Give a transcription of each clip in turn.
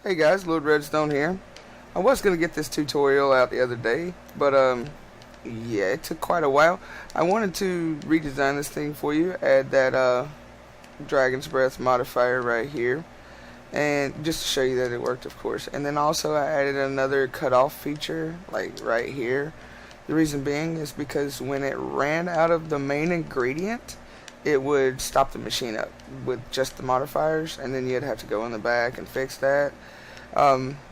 Hey guys, Lord Redstone here. I was going to get this tutorial out the other day, but yeah, it took quite a while. I wanted to redesign this thing for you, add that Dragon's Breath modifier right here, and just to show you that it worked, of course. And then also I added another cutoff feature, like right here. The reason being is because when it ran out of the main ingredient, it would stop the machine up with just the modifiers, and then you'd have to go in the back and fix that.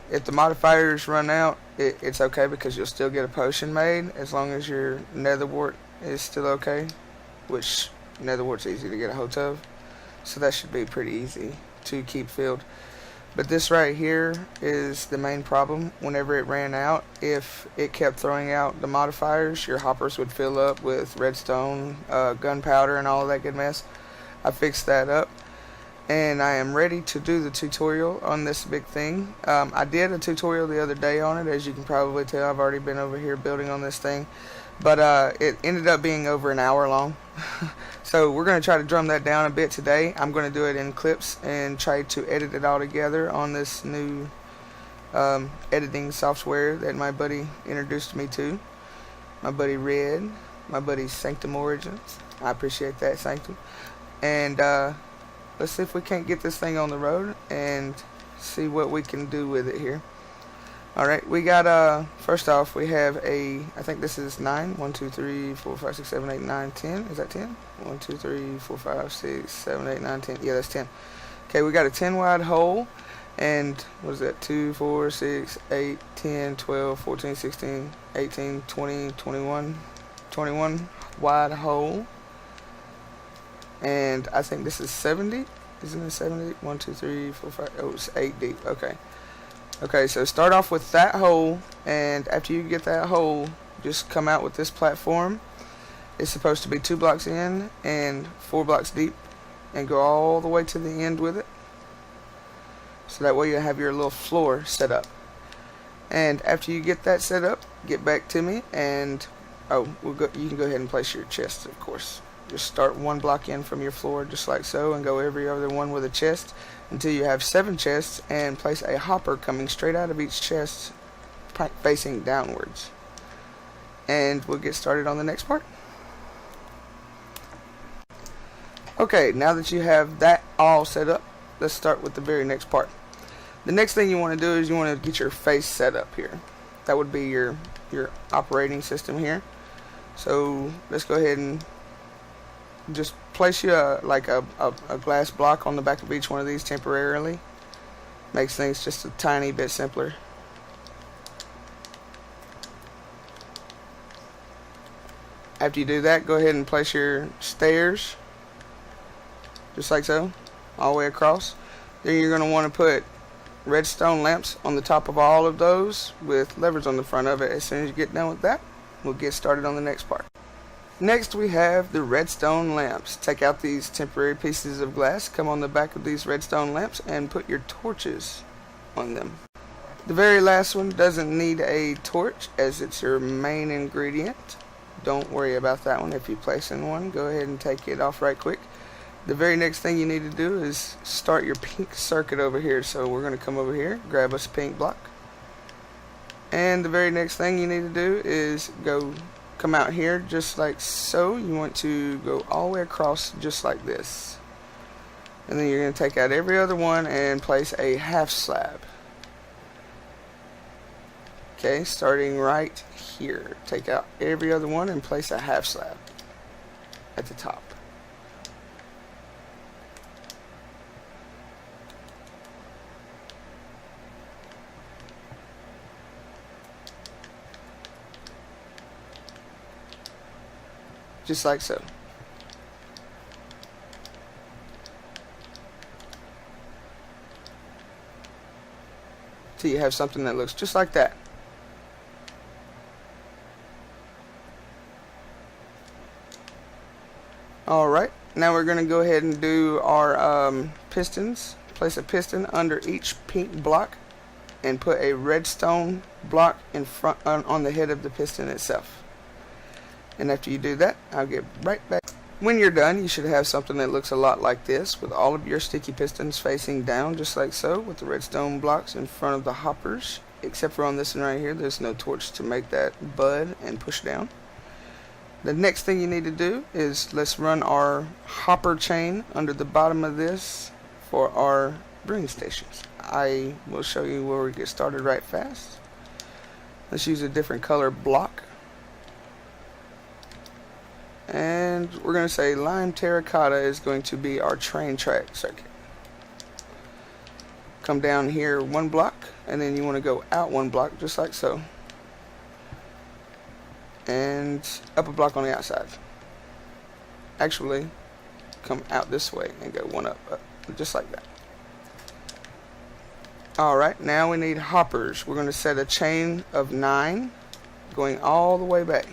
If the modifiers run out, it's okay because you'll still get a potion made as long as your nether wart is still okay, which nether wart's easy to get a hold of, so that should be pretty easy to keep filled. But this right here is the main problem. Whenever it ran out, if it kept throwing out the modifiers, your hoppers would fill up with redstone, gunpowder, and all of that good mess. I fixed that up, and I am ready to do the tutorial on this big thing. I did a tutorial the other day on it. As you can probably tell, I've already been over here building on this thing, but it ended up being over an hour long. So we're going to try to drum that down a bit today. I'm going to do it in clips and try to edit it all together on this new editing software that my buddy introduced me to. My buddy Red, my buddy Sanctum Origins. I appreciate that, Sanctum. And let's see if we can't get this thing on the road and see what we can do with it here. Alright, we got, first off, we have I think this is 9. 1, 2, 3, 4, 5, 6, 7, 8, 9, 10. Is that 10? 1, 2, 3, 4, 5, 6, 7, 8, 9, 10. Yeah, that's 10. Okay, we got a 10 wide hole, and what is that? 2, 4, 6, 8, 10, 12, 14, 16, 18, 20, 21 wide hole. And I think this is 70. Isn't it 70? 1, 2, 3, 4, 5. Oh, it's 8 deep. Okay. Okay, so start off with that hole, and after you get that hole, just come out with this platform. It's supposed to be 2 blocks in and 4 blocks deep, and go all the way to the end with it. So that way you have your little floor set up. And after you get that set up, get back to me, and you can go ahead and place your chest, of course. Just start 1 block in from your floor, just like so, and go every other one with a chest until you have 7 chests, and place a hopper coming straight out of each chest facing downwards. And we'll get started on the next part. Okay, now that you have that all set up, let's start with the very next part. The next thing you want to do is you want to get your face set up here. That would be your operating system here. So let's go ahead and just place you like a glass block on the back of each one of these temporarily. Makes things just a tiny bit simpler. After you do that, go ahead and place your stairs just like so, all the way across. Then you're going to want to put redstone lamps on the top of all of those with levers on the front of it. As soon as you get done with that, we'll get started on the next part. Next we have the redstone lamps. Take out these temporary pieces of glass, come on the back of these redstone lamps, and put your torches on them. The very last one doesn't need a torch as it's your main ingredient. Don't worry about that one. If you place in one, go ahead and take it off right quick. The very next thing you need to do is start your pink circuit over here. So we're going to come over here, grab us a pink block. And the very next thing you need to do is come out here just like so. You want to go all the way across just like this, and then you're going to take out every other one and place a half slab. Okay, starting right here, take out every other one and place a half slab at the top. Just like so. Till you have something that looks just like that. Alright, now we're going to go ahead and do our pistons. Place a piston under each pink block and put a redstone block in front on the head of the piston itself. And after you do that, I'll get right back. When you're done, you should have something that looks a lot like this, with all of your sticky pistons facing down, just like so, with the redstone blocks in front of the hoppers. Except for on this one right here, there's no torch to make that bud and push down. The next thing you need to do is let's run our hopper chain under the bottom of this for our brewing stations. I will show you where we get started right fast. Let's use a different color block. And we're going to say lime terracotta is going to be our train track circuit. Come down here one block, and then you want to go out one block, just like so. And up a block on the outside. Actually, come out this way and go one up, just like that. Alright, now we need hoppers. We're going to set a chain of 9 going all the way back.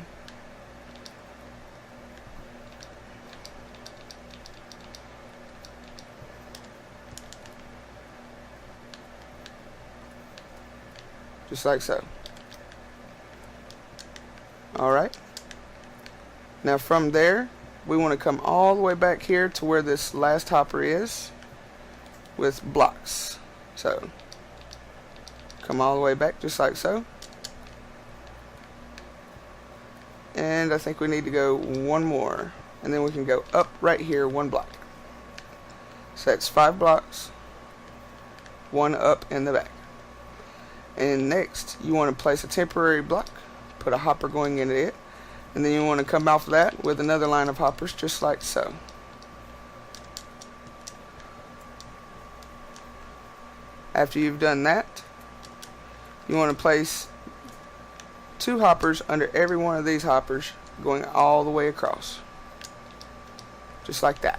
Just like so. Alright. Now from there, we want to come all the way back here to where this last hopper is with blocks. So, come all the way back just like so. And I think we need to go one more. And then we can go up right here one block. So that's 5 blocks. One up in the back. And next, you want to place a temporary block, put a hopper going into it, and then you want to come off that with another line of hoppers, just like so. After you've done that, you want to place 2 hoppers under every one of these hoppers, going all the way across, just like that.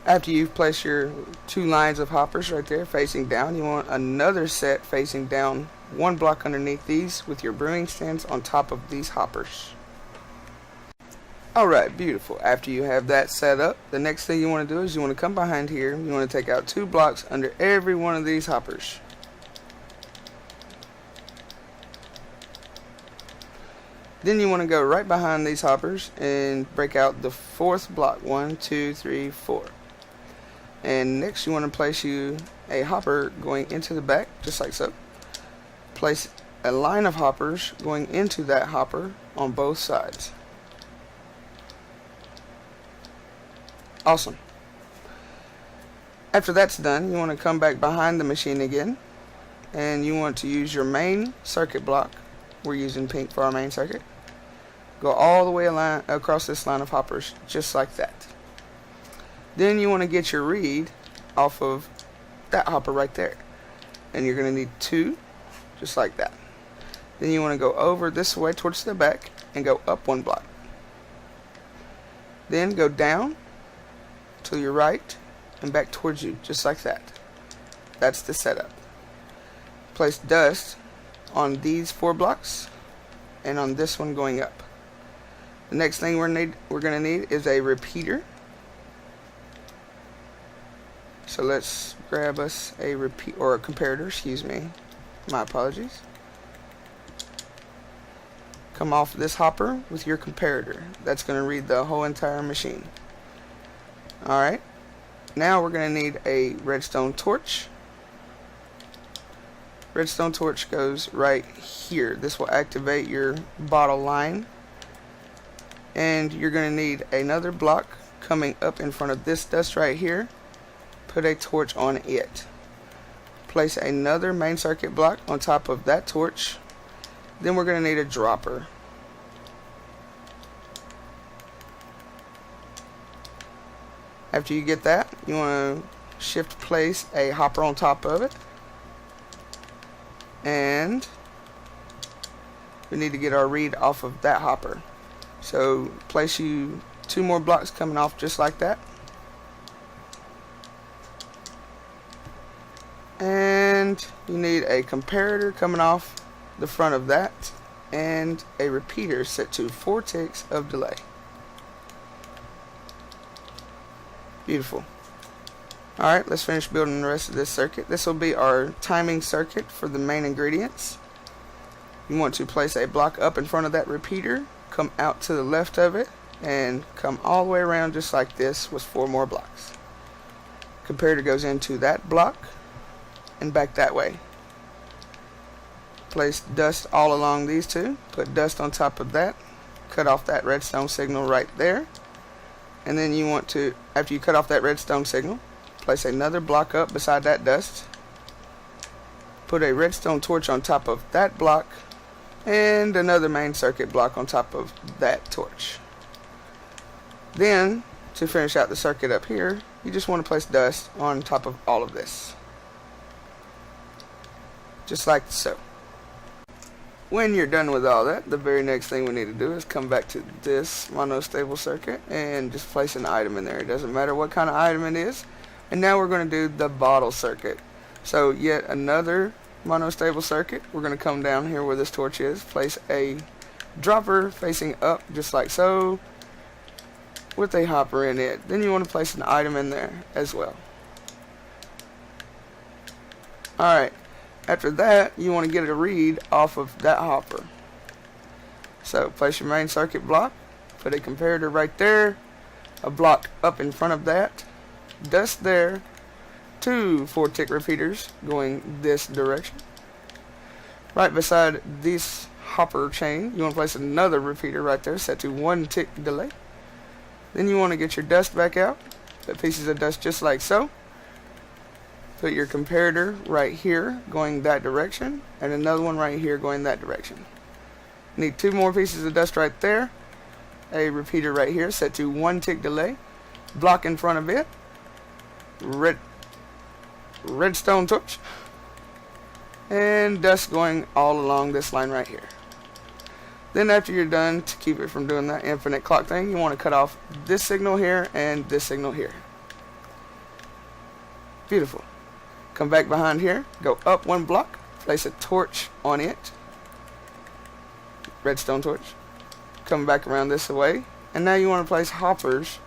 After you've placed your 2 lines of hoppers right there facing down, you want another set facing down one block underneath these with your brewing stands on top of these hoppers. Alright, beautiful. After you have that set up, the next thing you want to do is you want to come behind here. You want to take out 2 blocks under every one of these hoppers. Then you want to go right behind these hoppers and break out the 4th block. 1, 2, 3, 4. And next you want to place you a hopper going into the back, just like so. Place a line of hoppers going into that hopper on both sides. Awesome. After that's done, you want to come back behind the machine again, and you want to use your main circuit block. We're using pink for our main circuit. Go all the way across this line of hoppers, just like that. Then you want to get your reed off of that hopper right there. And you're going to need 2, just like that. Then you want to go over this way towards the back and go up 1 block. Then go down to your right and back towards you, just like that. That's the setup. Place dust on these 4 blocks and on this one going up. The next thing we're going to need is a repeater. So let's grab us a comparator, excuse me. My apologies. Come off this hopper with your comparator. That's going to read the whole entire machine. Alright. Now we're going to need a redstone torch. Redstone torch goes right here. This will activate your bottle line. And you're going to need another block coming up in front of this dust right here. Put a torch on it. Place another main circuit block on top of that torch. Then we're going to need a dropper. After you get that, you want to shift place a hopper on top of it. And we need to get our reed off of that hopper. So place you 2 more blocks coming off just like that. And you need a comparator coming off the front of that, and a repeater set to 4 ticks of delay. Beautiful. Alright, let's finish building the rest of this circuit. This will be our timing circuit for the main ingredients. You want to place a block up in front of that repeater come out to the left of it, and come all the way around just like this with 4 more blocks. Comparator goes into that block and back that way. Place dust all along these two, put dust on top of that, cut off that redstone signal right there, and then you want to, after you cut off that redstone signal, place another block up beside that dust, put a redstone torch on top of that block, and another main circuit block on top of that torch. Then, to finish out the circuit up here, you just want to place dust on top of all of this. Just like so. When you're done with all that, the very next thing we need to do is come back to this monostable circuit and just place an item in there. It doesn't matter what kind of item it is. And now we're going to do the bottle circuit. So yet another monostable circuit. We're going to come down here where this torch is, place a dropper facing up just like so with a hopper in it. Then you want to place an item in there as well. Alright, after that you want to get a read off of that hopper. So place your main circuit block, put a comparator right there, a block up in front of that, dust there, 2 4-tick repeaters going this direction. Right beside this hopper chain, you want to place another repeater right there, set to 1 tick delay. Then you want to get your dust back out, put pieces of dust just like so. Put your comparator right here going that direction, and another one right here going that direction. Need 2 more pieces of dust right there, a repeater right here, set to 1 tick delay, block in front of it, redstone torch, and dust going all along this line right here. Then after you're done, to keep it from doing that infinite clock thing, you want to cut off this signal here and this signal here. Beautiful. Come back behind here, go up 1 block, place a torch on it, redstone torch, come back around this way, and now you want to place hoppers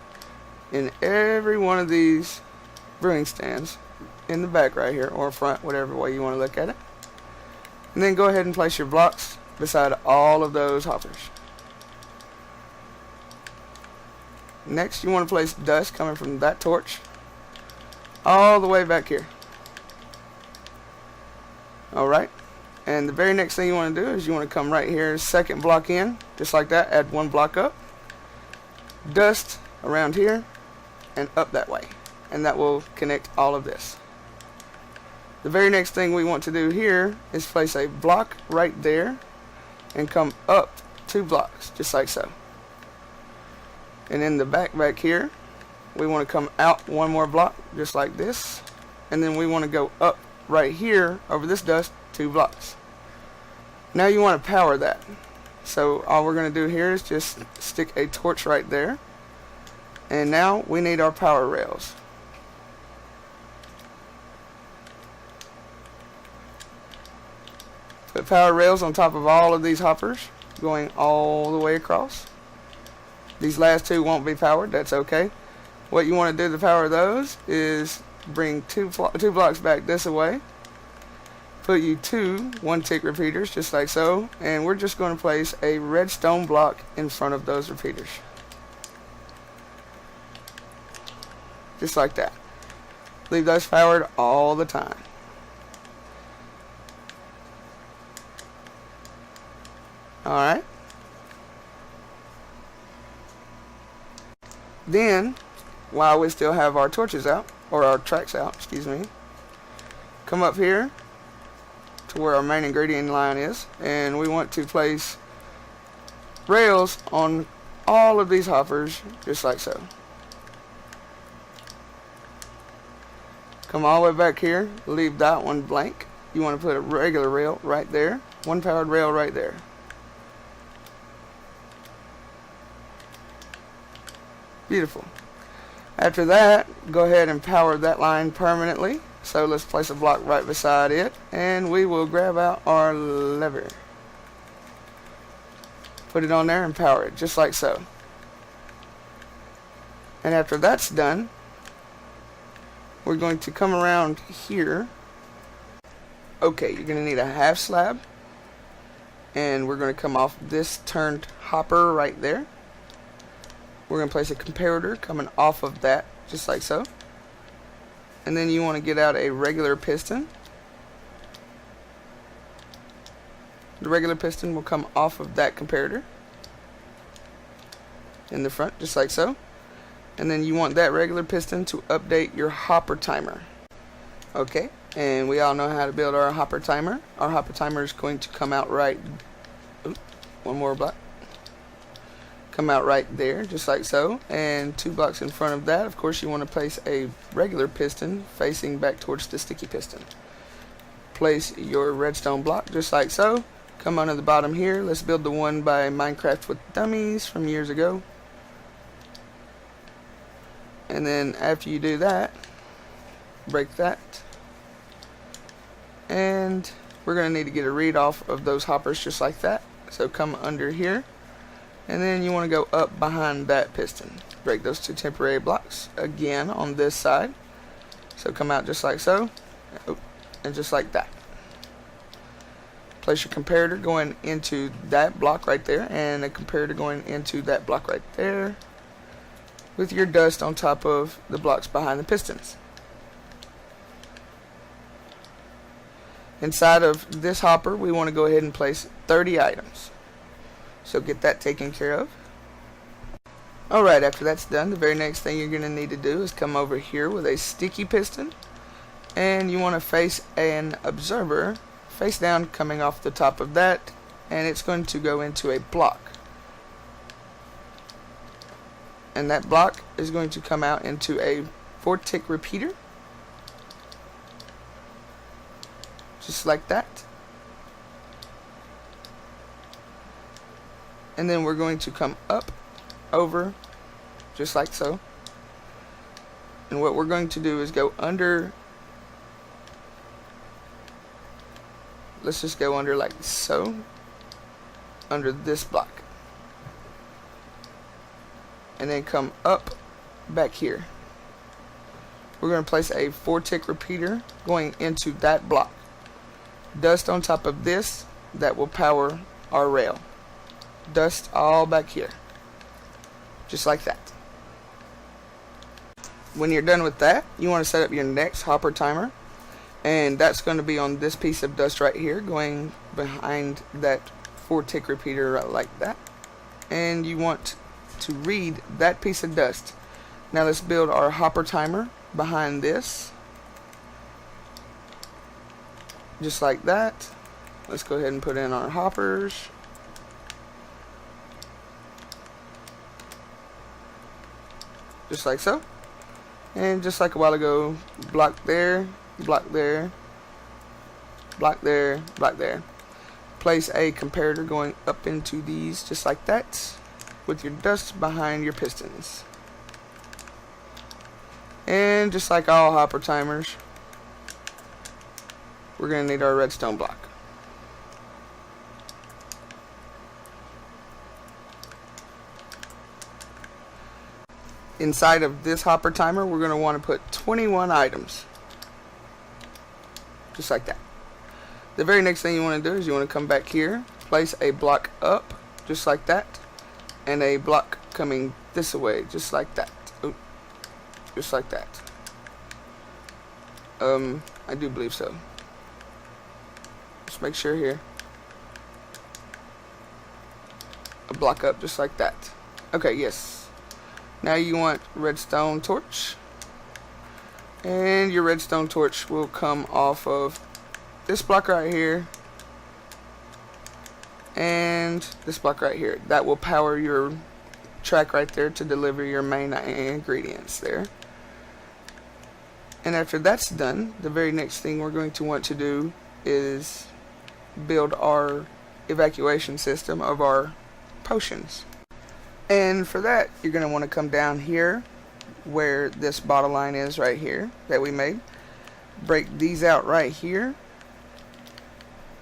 in every one of these brewing stands in the back right here, or front, whatever way you want to look at it. And then go ahead and place your blocks beside all of those hoppers. Next, you want to place dust coming from that torch all the way back here. Alright, and the very next thing you want to do is you want to come right here, second block in, just like that, add 1 block up, dust around here, and up that way. And that will connect all of this. The very next thing we want to do here is place a block right there and come up 2 blocks, just like so. And in the back here, we want to come out 1 more block, just like this. And then we want to go up right here over this dust 2 blocks. Now you want to power that. So all we're going to do here is just stick a torch right there. And now we need our power rails. Put power rails on top of all of these hoppers, going all the way across. These last 2 won't be powered, that's okay. What you want to do to power those is bring 2 blocks back this way. Put you 2 1-tick repeaters, just like so. And we're just going to place a redstone block in front of those repeaters. Just like that. Leave those powered all the time. Alright. Then, while we still have our torches out, or our tracks out, excuse me, come up here to where our main ingredient line is, and we want to place rails on all of these hoppers, just like so. Come all the way back here, leave that one blank. You want to put a regular rail right there, 1 powered rail right there. Beautiful. After that, go ahead and power that line permanently. So let's place a block right beside it, and we will grab out our lever. Put it on there and power it, just like so. And after that's done, we're going to come around here. Okay, you're going to need a half slab and we're going to come off this turned hopper right there. We're going to place a comparator coming off of that, just like so. And then you want to get out a regular piston. The regular piston will come off of that comparator in the front, just like so. And then you want that regular piston to update your hopper timer. Okay, and we all know how to build our hopper timer. Our hopper timer is going to come out right, one more block. Come out right there, just like so. And 2 blocks in front of that, of course, you want to place a regular piston facing back towards the sticky piston. Place your redstone block, just like so. Come under the bottom here. Let's build the one by Minecraft with Dummies from years ago. And then after you do that, break that. And we're going to need to get a read off of those hoppers just like that. So come under here. And then you want to go up behind that piston. Break those 2 temporary blocks again on this side. So come out just like so. And just like that. Place your comparator going into that block right there. And a comparator going into that block right there. With your dust on top of the blocks behind the pistons. Inside of this hopper, we want to go ahead and place 30 items. So get that taken care of. Alright, after that's done, the very next thing you're going to need to do is come over here with a sticky piston. And you want to face an observer face down coming off the top of that. And it's going to go into a block. And that block is going to come out into a 4-tick repeater. Just like that. And then we're going to come up, over, just like so. And what we're going to do is go under, let's just go under like so, under this block. And then come up back here. We're going to place a 4-tick repeater going into that block. Dust on top of this, that will power our rail. Dust all back here, just like that. When you're done with that, you want to set up your next hopper timer, and that's going to be on this piece of dust right here, going behind that 4-tick repeater right like that. And you want to read that piece of dust. Now let's build our hopper timer behind this, just like that. Let's go ahead and put in our hoppers. Just like so. And just like a while ago, block there, block there, block there, block there. Place a comparator going up into these just like that, with your dust behind your pistons. And just like all hopper timers, we're going to need our redstone block. Inside of this hopper timer, we're going to want to put 21 items. Just like that. The very next thing you want to do is you want to come back here, place a block up, just like that, and a block coming this way, just like that. Ooh, just like that. I do believe so. Just make sure here. A block up, just like that. Okay, yes. Now you want redstone torch, and your redstone torch will come off of this block right here and this block right here. That will power your track right there to deliver your main ingredients there. And after that's done, the very next thing we're going to want to do is build our evacuation system of our potions. And for that, you're going to want to come down here where this bottle line is right here that we made. Break these out right here.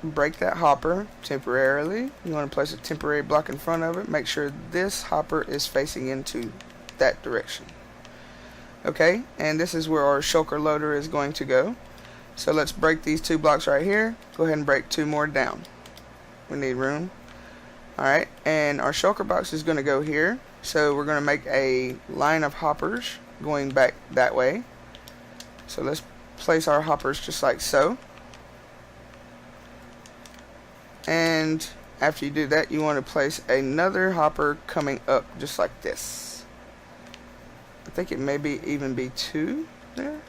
Break that hopper temporarily. You want to place a temporary block in front of it. Make sure this hopper is facing into that direction. Okay, and this is where our shulker loader is going to go. So let's break these 2 blocks right here. Go ahead and break 2 more down. We need room. Alright, and our shulker box is going to go here. So we're going to make a line of hoppers going back that way. So let's place our hoppers just like so. And after you do that, you want to place another hopper coming up just like this. I think it may even be 2 there.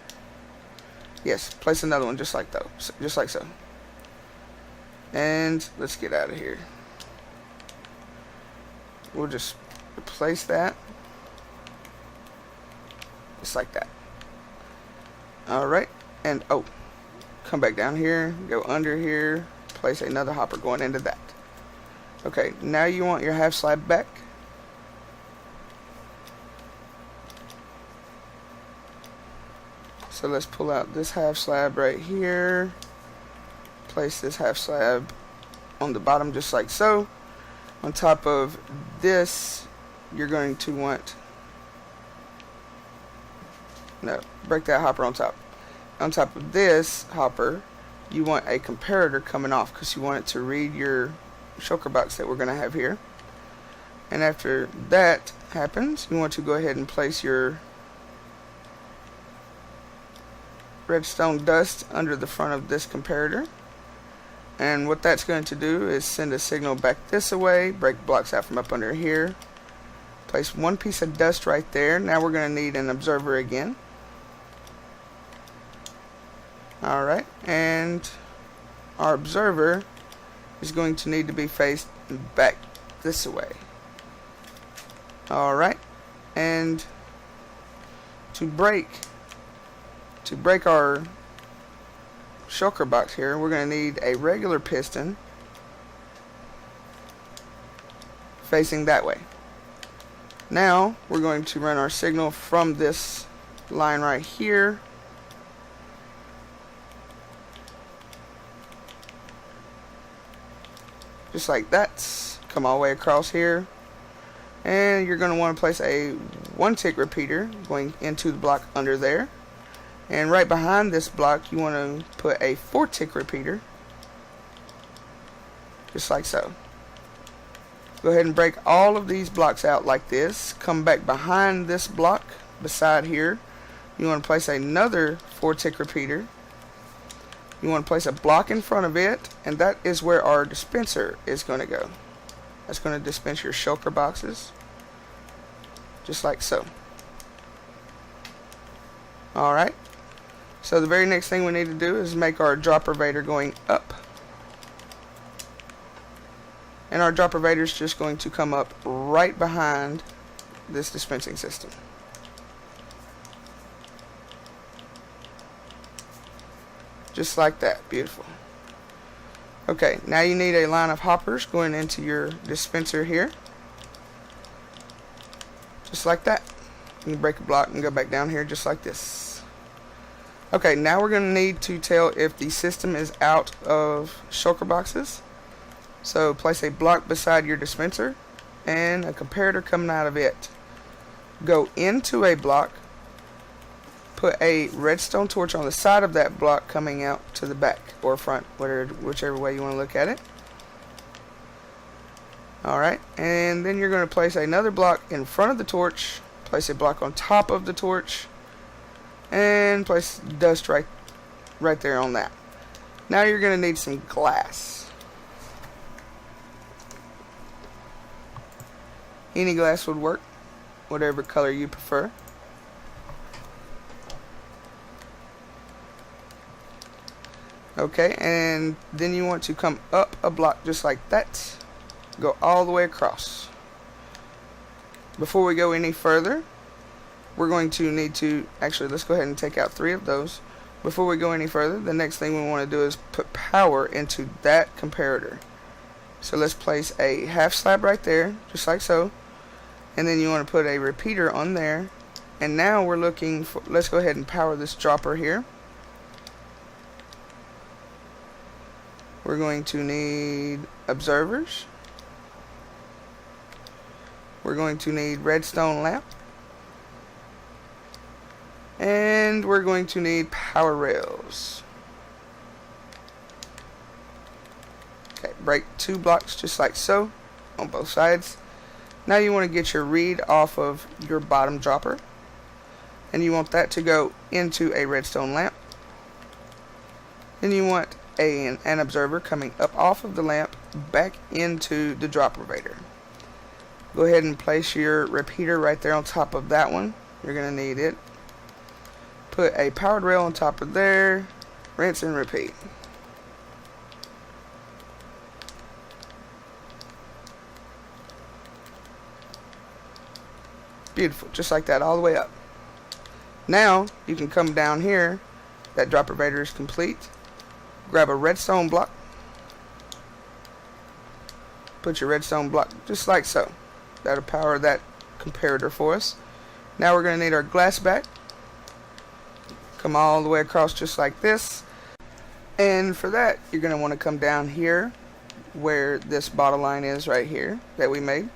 Yes, place another one just like so. And let's get out of here. We'll just replace that just like that. Alright, and come back down here, go under here, place another hopper going into that. Okay, now you want your half slab back. So let's pull out this half slab right here, place this half slab on the bottom just like so. On top of this, you're going to want, break that hopper on top. On top of this hopper, you want a comparator coming off because you want it to read your shulker box that we're going to have here. And after that happens, you want to go ahead and place your redstone dust under the front of this comparator. And what that's going to do is send a signal back this way, break blocks out from up under here, place one piece of dust right there. Now we're going to need an observer again. Alright, and our observer is going to need to be faced back this way. Alright, and to break our shulker box here, we're going to need a regular piston facing that way. Now we're going to run our signal from this line right here just like that. Come all the way across here, and you're going to want to place a 1-tick repeater going into the block under there. And right behind this block, you want to put a 4-tick repeater, just like so. Go ahead and break all of these blocks out like this. Come back behind this block, beside here. You want to place another 4-tick repeater. You want to place a block in front of it, and that is where our dispenser is going to go. That's going to dispense your shulker boxes, just like so. Alright. So the very next thing we need to do is make our dropper vader going up. And our dropper vader is just going to come up right behind this dispensing system. Just like that. Beautiful. Okay, now you need a line of hoppers going into your dispenser here. Just like that. You can break a block and go back down here just like this. Okay, now we're going to need to tell if the system is out of shulker boxes. So place a block beside your dispenser and a comparator coming out of it. Go into a block, put a redstone torch on the side of that block coming out to the back or front, whichever way you want to look at it. Alright, and then you're going to place another block in front of the torch, place a block on top of the torch, and place dust right there on that. Now you're going to need some glass. Any glass would work, whatever color you prefer. Okay, and then you want to come up a block just like that. Go all the way across. Before we go any further, we're going to need to, actually let's go ahead and take out 3 of those. Before we go any further, the next thing we want to do is put power into that comparator. So let's place a half slab right there, just like so. And then you want to put a repeater on there. And now we're looking for, let's go ahead and power this dropper here. We're going to need observers. We're going to need redstone lamp. And we're going to need power rails. Okay, break 2 blocks just like so on both sides. Now you want to get your reed off of your bottom dropper, and you want that to go into a redstone lamp. Then you want an observer coming up off of the lamp back into the dropper vader. Go ahead and place your repeater right there on top of that one. You're going to need it. Put a powered rail on top of there. Rinse and repeat. Beautiful, just like that all the way up. Now you can come down here. That dropper vader is complete. Grab a redstone block. Put your redstone block just like so. That'll power that comparator for us. Now we're going to need our glass back. Come all the way across just like this. And for that, you're going to want to come down here where this bottle line is right here that we made.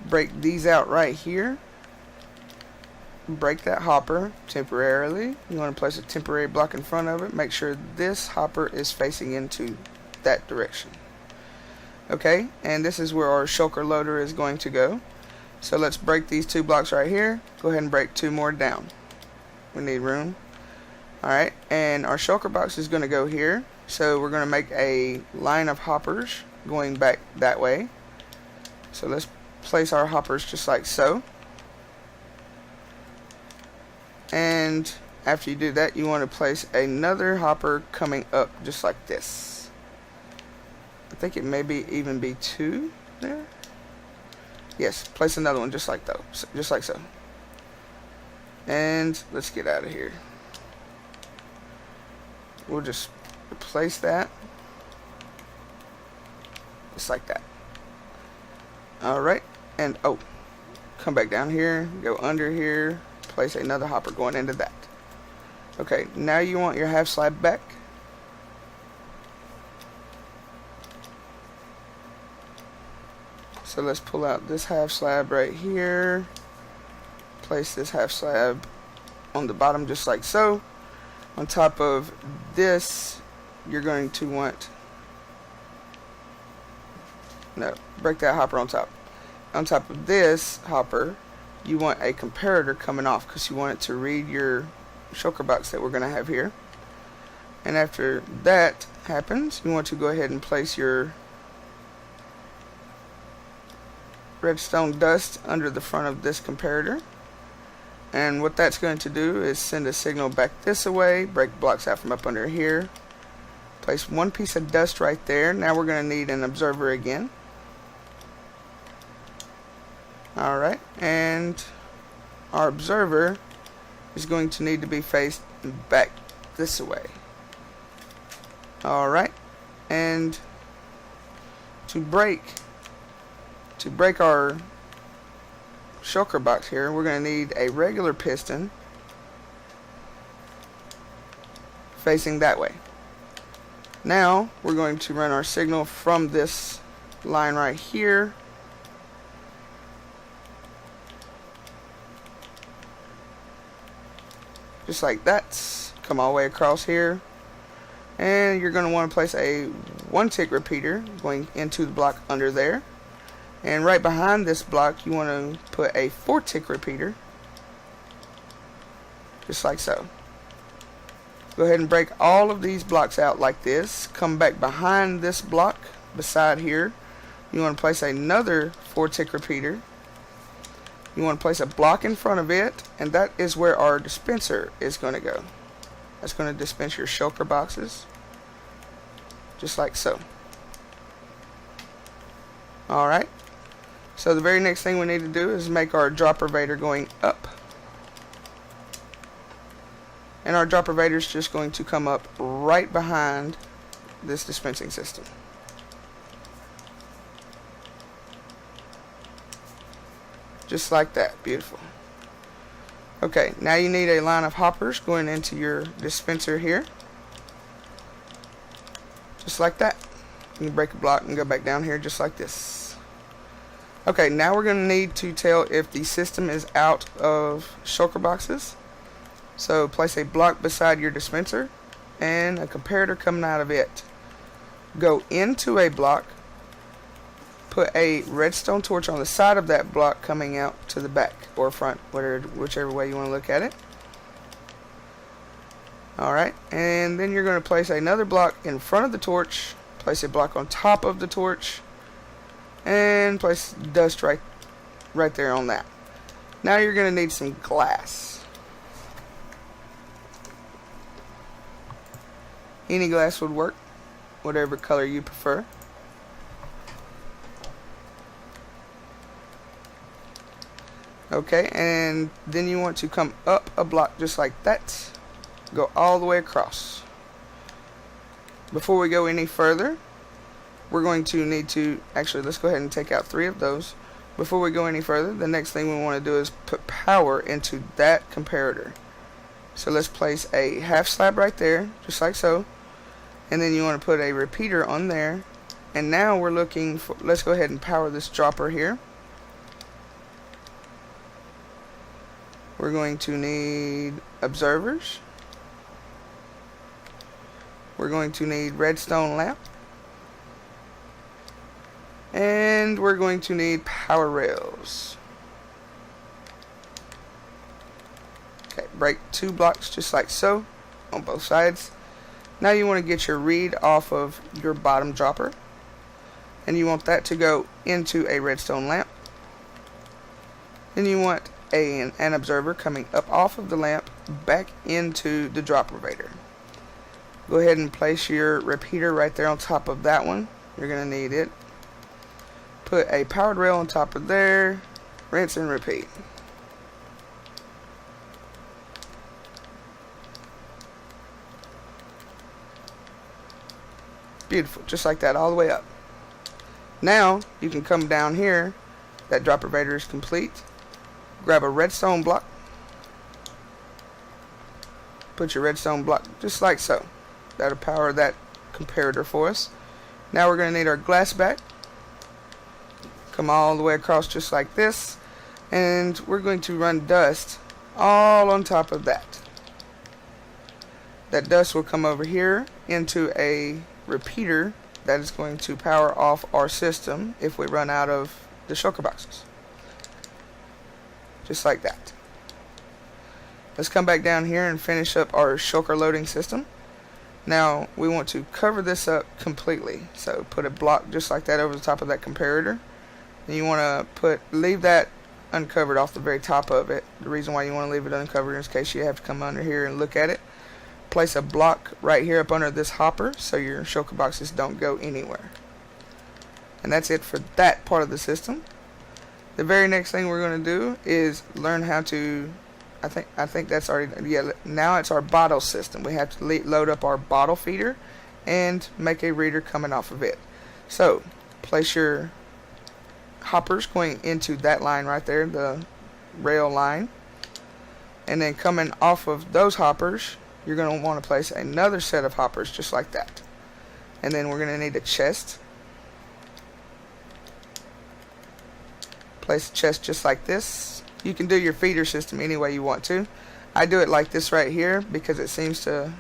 Break these out right here. Break that hopper temporarily. You want to place a temporary block in front of it. Make sure this hopper is facing into that direction. Okay, and this is where our shulker loader is going to go. So let's break these 2 blocks right here. Go ahead and break 2 more down. We need room. Alright, and our shulker box is going to go here. So we're going to make a line of hoppers going back that way. So let's place our hoppers just like so. And after you do that, you want to place another hopper coming up just like this. I think it may even be 2 there. Yes, place another one just like so. And let's get out of here. We'll just replace that just like that. Alright, and come back down here, go under here, place another hopper going into that. Okay, now you want your half slab back. So let's pull out this half slab right here. Place this half slab on the bottom just like so. On top of this, you're going to want... No, break that hopper on top. On top of this hopper, you want a comparator coming off because you want it to read your shulker box that we're going to have here. And after that happens, you want to go ahead and place your redstone dust under the front of this comparator. And what that's going to do is send a signal back this way, break blocks out from up under here. Place 1 piece of dust right there. Now we're going to need an observer again. Alright, and our observer is going to need to be faced back this way. Alright, and to break our shulker box here, we're going to need a regular piston facing that way. Now we're going to run our signal from this line right here just like that. Come all the way across here, and you're going to want to place a 1 tick repeater going into the block under there. And right behind this block, you want to put a 4 tick repeater, just like so. Go ahead and break all of these blocks out like this. Come back behind this block, beside here. You want to place another 4 tick repeater. You want to place a block in front of it, and that is where our dispenser is going to go. That's going to dispense your shulker boxes, just like so. Alright. So the very next thing we need to do is make our dropper vader going up. And our dropper vader is just going to come up right behind this dispensing system. Just like that. Beautiful. Okay, now you need a line of hoppers going into your dispenser here. Just like that. You can break a block and go back down here just like this. Okay, now we're going to need to tell if the system is out of shulker boxes. So place a block beside your dispenser and a comparator coming out of it. go into a block, put a redstone torch on the side of that block coming out to the back or front, whichever way you want to look at it. Alright, and then you're going to place another block in front of the torch, place a block on top of the torch, and place dust right there on that. Now you're going to need some glass. Any glass would work, whatever color you prefer. Okay, and then you want to come up a block just like that. Go all the way across. Before we go any further, we're going to need to, actually let's go ahead and take out 3 of those. Before we go any further, the next thing we want to do is put power into that comparator. So let's place a half slab right there, just like so. And then you want to put a repeater on there. And now we're looking for, let's go ahead and power this dropper here. We're going to need observers. We're going to need redstone lamp. And we're going to need power rails. Okay, break 2 blocks just like so on both sides. Now you want to get your reed off of your bottom dropper, and you want that to go into a redstone lamp. Then you want an observer coming up off of the lamp back into the drop elevator. Go ahead and place your repeater right there on top of that one. You're going to need it. Put a powered rail on top of there. Rinse and repeat. Beautiful, just like that all the way up. Now you can come down here. That drop elevator is complete. Grab a redstone block. Put your redstone block just like so. That'll power that comparator for us. Now we're going to need our glass back. Come all the way across just like this, and we're going to run dust all on top of that. That dust will come over here into a repeater that is going to power off our system if we run out of the shulker boxes. Just like that. Let's come back down here and finish up our shulker loading system. Now we want to cover this up completely, so put a block just like that over the top of that comparator. And you want to leave that uncovered off the very top of it. The reason why you want to leave it uncovered is in case you have to come under here and look at it. Place a block right here up under this hopper so your shulker boxes don't go anywhere. And that's it for that part of the system. The very next thing we're going to do is learn how to, I think that's already, yeah, now it's our bottle system. We have to load up our bottle feeder and make a reader coming off of it. So place your hoppers going into that line right there, the rail line, and then coming off of those hoppers you're going to want to place another set of hoppers just like that. And then we're going to need a chest. Place a chest just like this. You can do your feeder system any way you want to. I do it like this right here because it seems to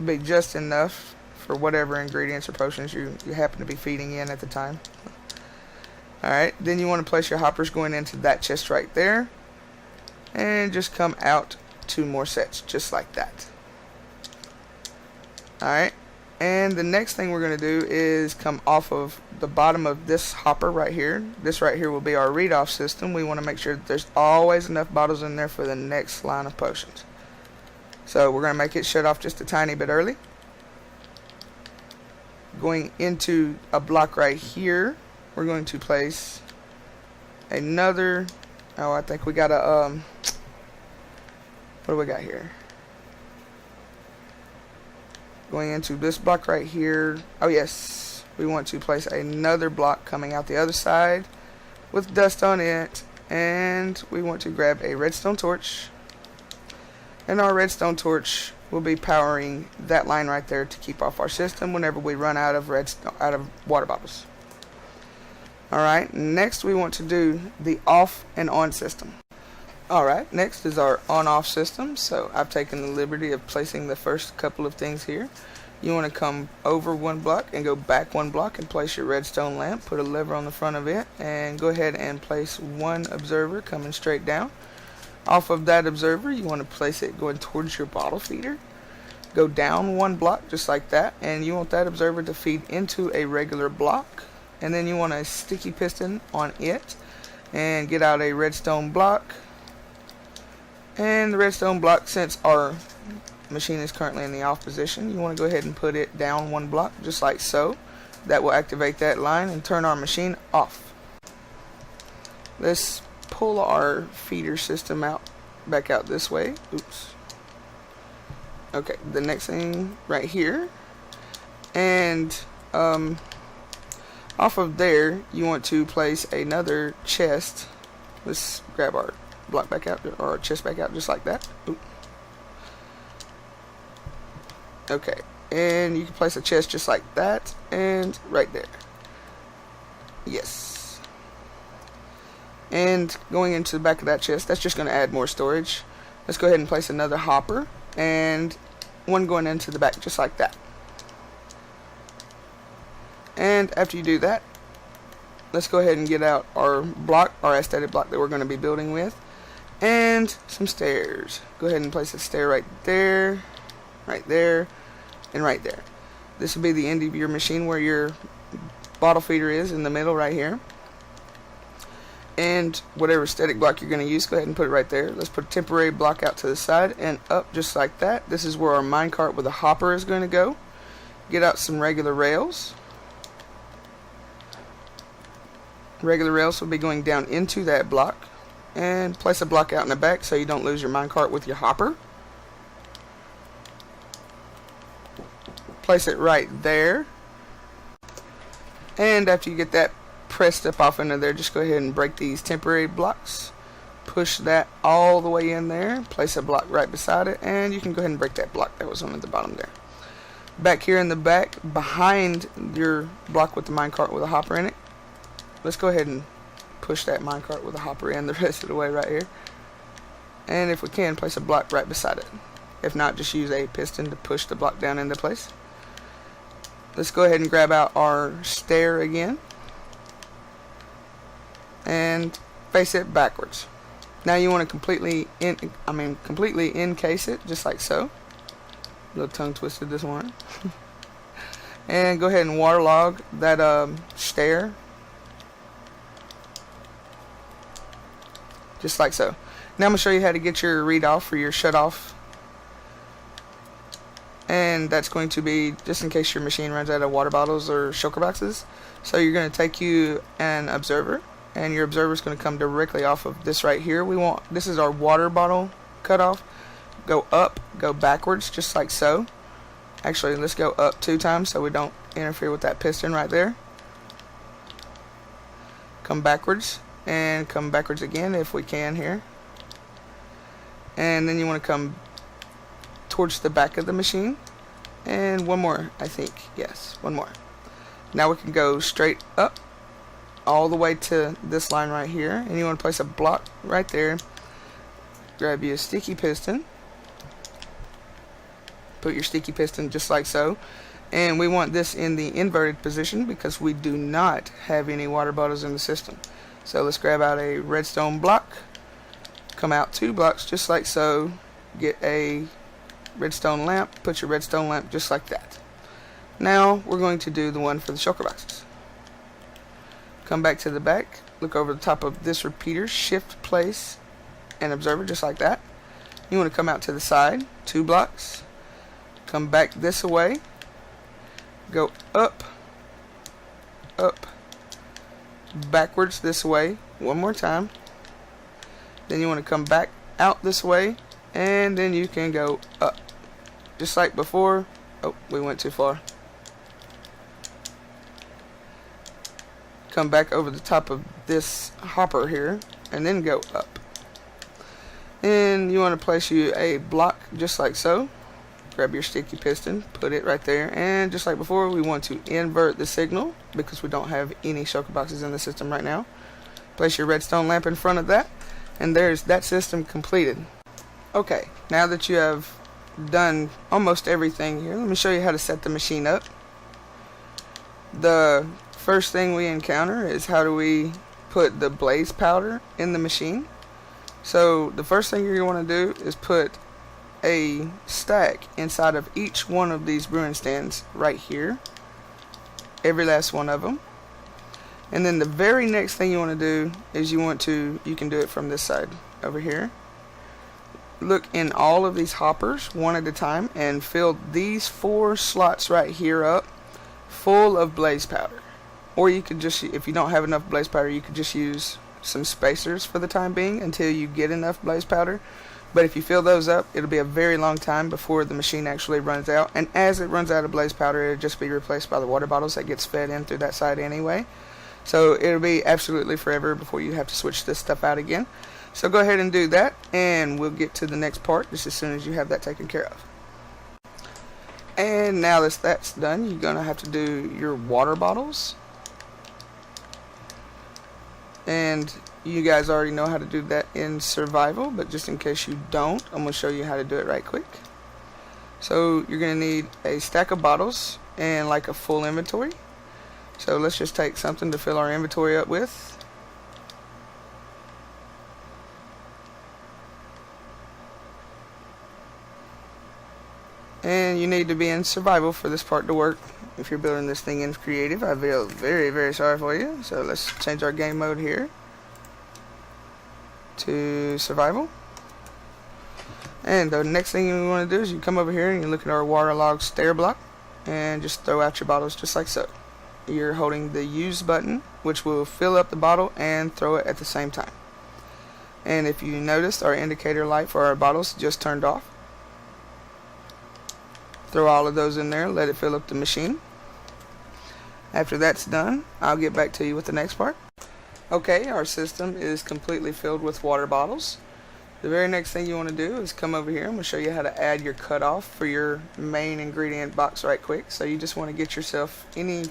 be just enough for whatever ingredients or potions you happen to be feeding in at the time. Alright, then you want to place your hoppers going into that chest right there, and just come out 2 more sets just like that. Alright, and the next thing we're going to do is come off of the bottom of this hopper right here. This right here will be our read off system. We want to make sure that there's always enough bottles in there for the next line of potions. So we're going to make it shut off just a tiny bit early. Going into a block right here, we're going to place another, I think we got a, what do we got here? Going into this block right here, oh yes, we want to place another block coming out the other side with dust on it, and we want to grab a redstone torch, and our redstone torch will be powering that line right there to keep off our system whenever we run out of water bottles. Alright, next we want to do the off and on system. Alright, next is our on-off system. So I've taken the liberty of placing the first couple of things here. You want to come over one block and go back one block and place your redstone lamp. Put a lever on the front of it and go ahead and place one observer coming straight down. Off of that observer, you want to place it going towards your bottle feeder. Go down one block just like that, and you want that observer to feed into a regular block. And then you want a sticky piston on it and get out a redstone block. And the redstone block, since our machine is currently in the off position, you want to go ahead and put it down one block just like so. That will activate that line and turn our machine off. Let's pull our feeder system out back out this way. Oops. Okay, the next thing right here, and off of there you want to place another chest. Let's grab our block back out, or our chest back out just like that. Oop. Okay, and you can place a chest just like that and right there. Yes. And going into the back of that chest, that's just going to add more storage. Let's go ahead and place another hopper and one going into the back just like that. And after you do that, let's go ahead and get out our block, our aesthetic block that we're going to be building with, and some stairs. Go ahead and place a stair right there, and right there. This will be the end of your machine where your bottle feeder is, in the middle right here. And whatever static block you're going to use, go ahead and put it right there. Let's put a temporary block out to the side and up just like that. This is where our minecart with a hopper is going to go. Get out some regular rails. Regular rails will be going down into that block. And place a block out in the back so you don't lose your minecart with your hopper. Place it right there. And after you get that pressed up off into there, just go ahead and break these temporary blocks. Push that all the way in there. Place a block right beside it, and you can go ahead and break that block that was on at the bottom there. Back here in the back, behind your block with the minecart with a hopper in it, let's go ahead and push that minecart with a hopper in the rest of the way right here. And if we can, place a block right beside it. If not, just use a piston to push the block down into place. Let's go ahead and grab out our stair again and face it backwards. Now you want to completely encase it just like so. A little tongue twisted this morning. And go ahead and waterlog that stair just like so. Now I'm going to show you how to get your read off or your shut off. And that's going to be just in case your machine runs out of water bottles or shulker boxes. So you're going to take you an observer, and your observer is going to come directly off of this right here. This is our water bottle cutoff. Go up, go backwards, just like so. Actually, let's go up 2 times so we don't interfere with that piston right there. Come backwards, and come backwards again if we can here. And then you want to come towards the back of the machine, and one more, I think. Yes, one more. Now we can go straight up all the way to this line right here, and you want to place a block right there. Grab you a sticky piston, put your sticky piston just like so, and we want this in the inverted position because we do not have any water bottles in the system. So let's grab out a redstone block, come out 2 blocks just like so, get a redstone lamp, put your redstone lamp just like that. Now we're going to do the one for the shulker boxes. Come back to the back, look over the top of this repeater, shift place an observer just like that. You want to come out to the side 2 blocks, come back this way, go up, backwards this way one more time. Then you want to come back out this way, and then you can go up just like before. Oh, we went too far. Come back over the top of this hopper here and then go up. And you want to place you a block just like so. Grab your sticky piston, put it right there, and just like before, we want to invert the signal because we don't have any shulker boxes in the system right now. Place your redstone lamp in front of that, and there's that system completed. Okay, now that you have done almost everything here. Let me show you how to set the machine up. The first thing we encounter is how do we put the blaze powder in the machine. So the first thing you're going to want to do is put a stack inside of each one of these brewing stands right here, every last one of them. And then the very next thing you want to do is you can do it from this side over here. Look in all of these hoppers one at a time and fill these 4 slots right here up full of blaze powder. Or you could just, if you don't have enough blaze powder, you could just use some spacers for the time being until you get enough blaze powder. But if you fill those up, it'll be a very long time before the machine actually runs out. And as it runs out of blaze powder, it'll just be replaced by the water bottles that gets fed in through that side anyway. So it'll be absolutely forever before you have to switch this stuff out again. So go ahead and do that, and we'll get to the next part just as soon as you have that taken care of. And now that that's done, you're going to have to do your water bottles. And you guys already know how to do that in survival, but just in case you don't, I'm going to show you how to do it right quick. So you're going to need a stack of bottles and like a full inventory. So let's just take something to fill our inventory up with. And you need to be in survival for this part to work. If you're building this thing in creative, I feel very, very sorry for you. So let's change our game mode here to survival. And the next thing you want to do is you come over here and you look at our waterlogged stair block and just throw out your bottles just like so. You're holding the use button, which will fill up the bottle and throw it at the same time. And if you noticed, our indicator light for our bottles just turned off. Throw all of those in there, let it fill up the machine. After that's done, I'll get back to you with the next part. Okay, our system is completely filled with water bottles. The very next thing you want to do is come over here. I'm going to show you how to add your cutoff for your main ingredient box right quick. So you just want to get yourself any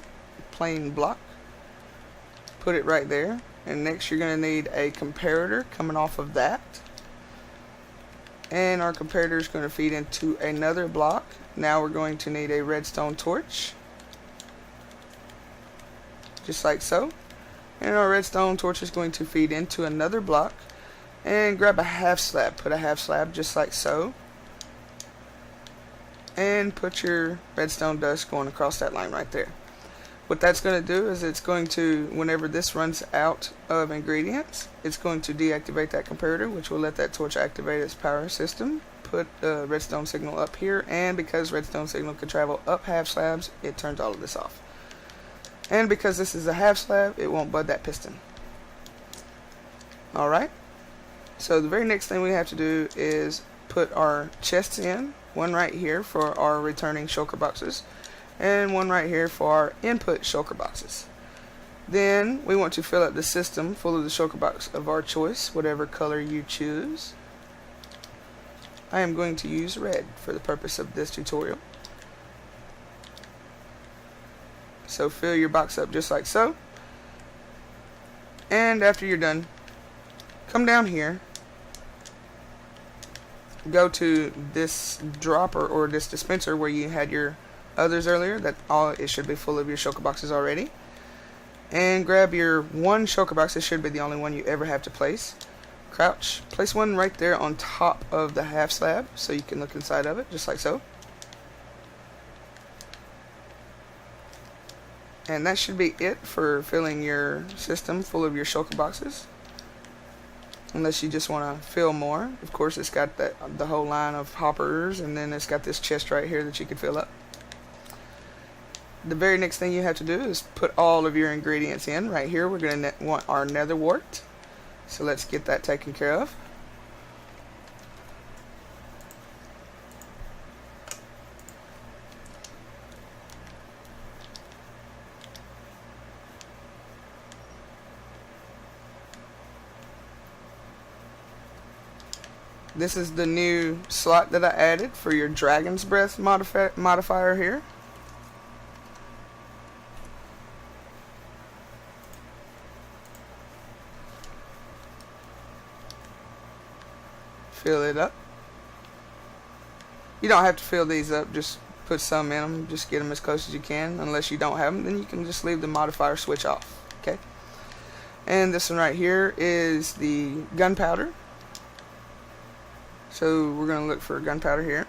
plain block, put it right there, and next you're going to need a comparator coming off of that. And our comparator is going to feed into another block. Now we're going to need a redstone torch, just like so. And our redstone torch is going to feed into another block. And grab a half slab, put a half slab just like so. And put your redstone dust going across that line right there. What that's going to do is it's going to, whenever this runs out of ingredients, it's going to deactivate that comparator, which will let that torch activate its power system. Put the redstone signal up here, and because redstone signal can travel up half slabs, it turns all of this off. And because this is a half slab, it won't bud that piston. Alright, so the very next thing we have to do is put our chests in, one right here for our returning shulker boxes, and one right here for our input shulker boxes. Then we want to fill up the system full of the shulker box of our choice, whatever color you choose. I am going to use red for the purpose of this tutorial. So fill your box up just like so. And after you're done, come down here, go to this dropper or this dispenser where you had your others earlier. It should be full of your shulker boxes already. And grab your one shulker box. This should be the only one you ever have to place. Crouch, place one right there on top of the half slab so you can look inside of it, just like so. And that should be it for filling your system full of your shulker boxes. Unless you just want to fill more. Of course, it's got the whole line of hoppers, and then it's got this chest right here that you can fill up. The very next thing you have to do is put all of your ingredients in. Right here, we're going to want our nether wart. So let's get that taken care of. This is the new slot that I added for your Dragon's Breath modifier here. Fill it up. You don't have to fill these up, just put some in them, just get them as close as you can. Unless you don't have them, then you can just leave the modifier switch off. Okay. And this one right here is the gunpowder. So we're going to look for gunpowder here.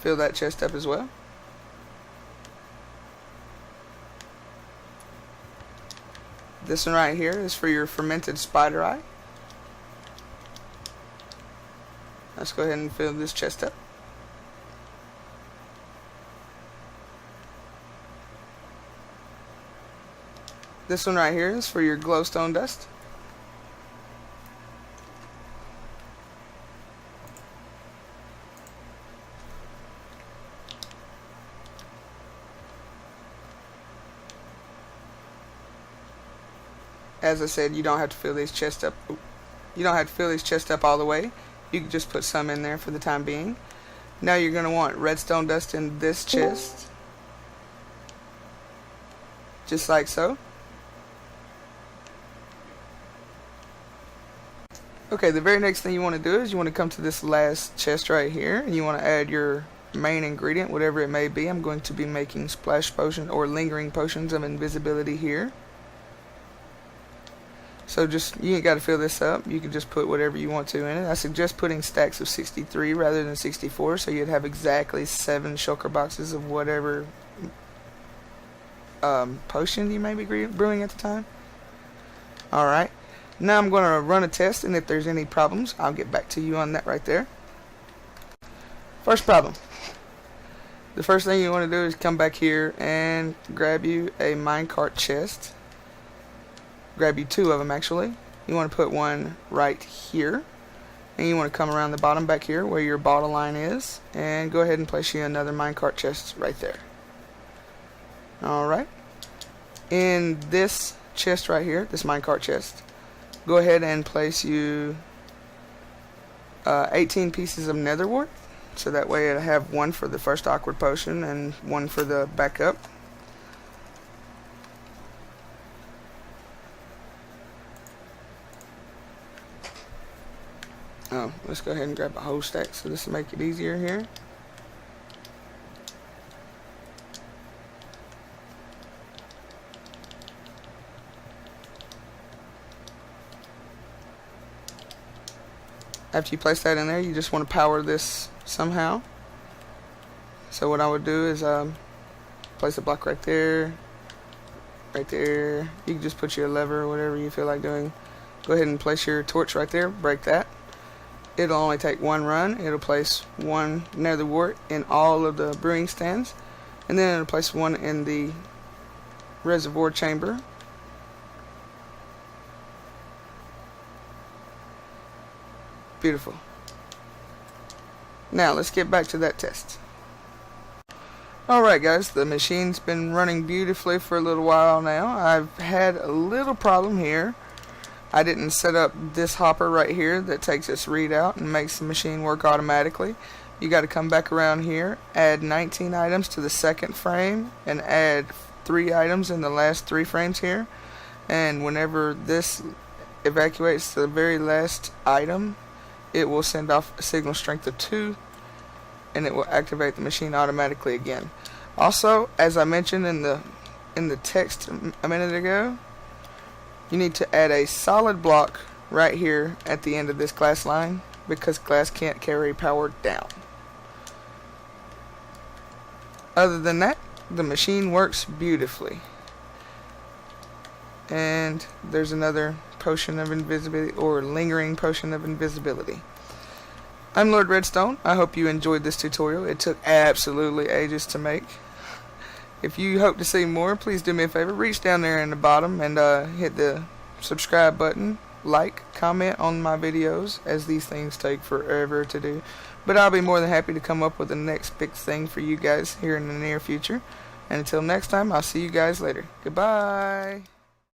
Fill that chest up as well. This one right here is for your fermented spider eye. Let's go ahead and fill this chest up. This one right here is for your glowstone dust. As I said, you don't have to fill these chests up. You don't have to fill these chests up all the way. You can just put some in there for the time being. Now you're going to want redstone dust in this chest, just like so. Okay, the very next thing you want to do is you want to come to this last chest right here, and you want to add your main ingredient, whatever it may be. I'm going to be making splash potion or lingering potions of invisibility here. So you ain't got to fill this up. You can just put whatever you want to in it. I suggest putting stacks of 63 rather than 64, so you'd have exactly 7 shulker boxes of whatever potion you may be brewing at the time. Alright, now I'm going to run a test, and if there's any problems, I'll get back to you on that right there. First problem. The first thing you want to do is come back here and grab you a minecart chest. Grab you 2 of them actually. You want to put one right here, and you want to come around the bottom back here where your bottle line is, and go ahead and place you another minecart chest right there. Alright, in this chest right here, this minecart chest, go ahead and place you 18 pieces of nether wart, so that way it'll have one for the first awkward potion and one for the backup. Oh, let's go ahead and grab a whole stack, so this will make it easier here. After you place that in there, you just want to power this somehow. So what I would do is place a block right there, right there. You can just put your lever or whatever you feel like doing. Go ahead and place your torch right there, break that. It'll only take one run. It'll place one nether wart in all of the brewing stands, and then it'll place one in the reservoir chamber. Beautiful. Now let's get back to that test. Alright guys, the machine's been running beautifully for a little while now. I've had a little problem here. I didn't set up this hopper right here that takes its readout and makes the machine work automatically. You got to come back around here, add 19 items to the second frame, and add 3 items in the last 3 frames here. And whenever this evacuates the very last item, it will send off a signal strength of 2, and it will activate the machine automatically again. Also, as I mentioned in the text a minute ago, you need to add a solid block right here at the end of this glass line, because glass can't carry power down. Other than that, the machine works beautifully. And there's another potion of invisibility, or lingering potion of invisibility. I'm Lord Redstone. I hope you enjoyed this tutorial. It took absolutely ages to make. If you hope to see more, please do me a favor, reach down there in the bottom and hit the subscribe button, like, comment on my videos, as these things take forever to do. But I'll be more than happy to come up with the next big thing for you guys here in the near future. And until next time, I'll see you guys later. Goodbye.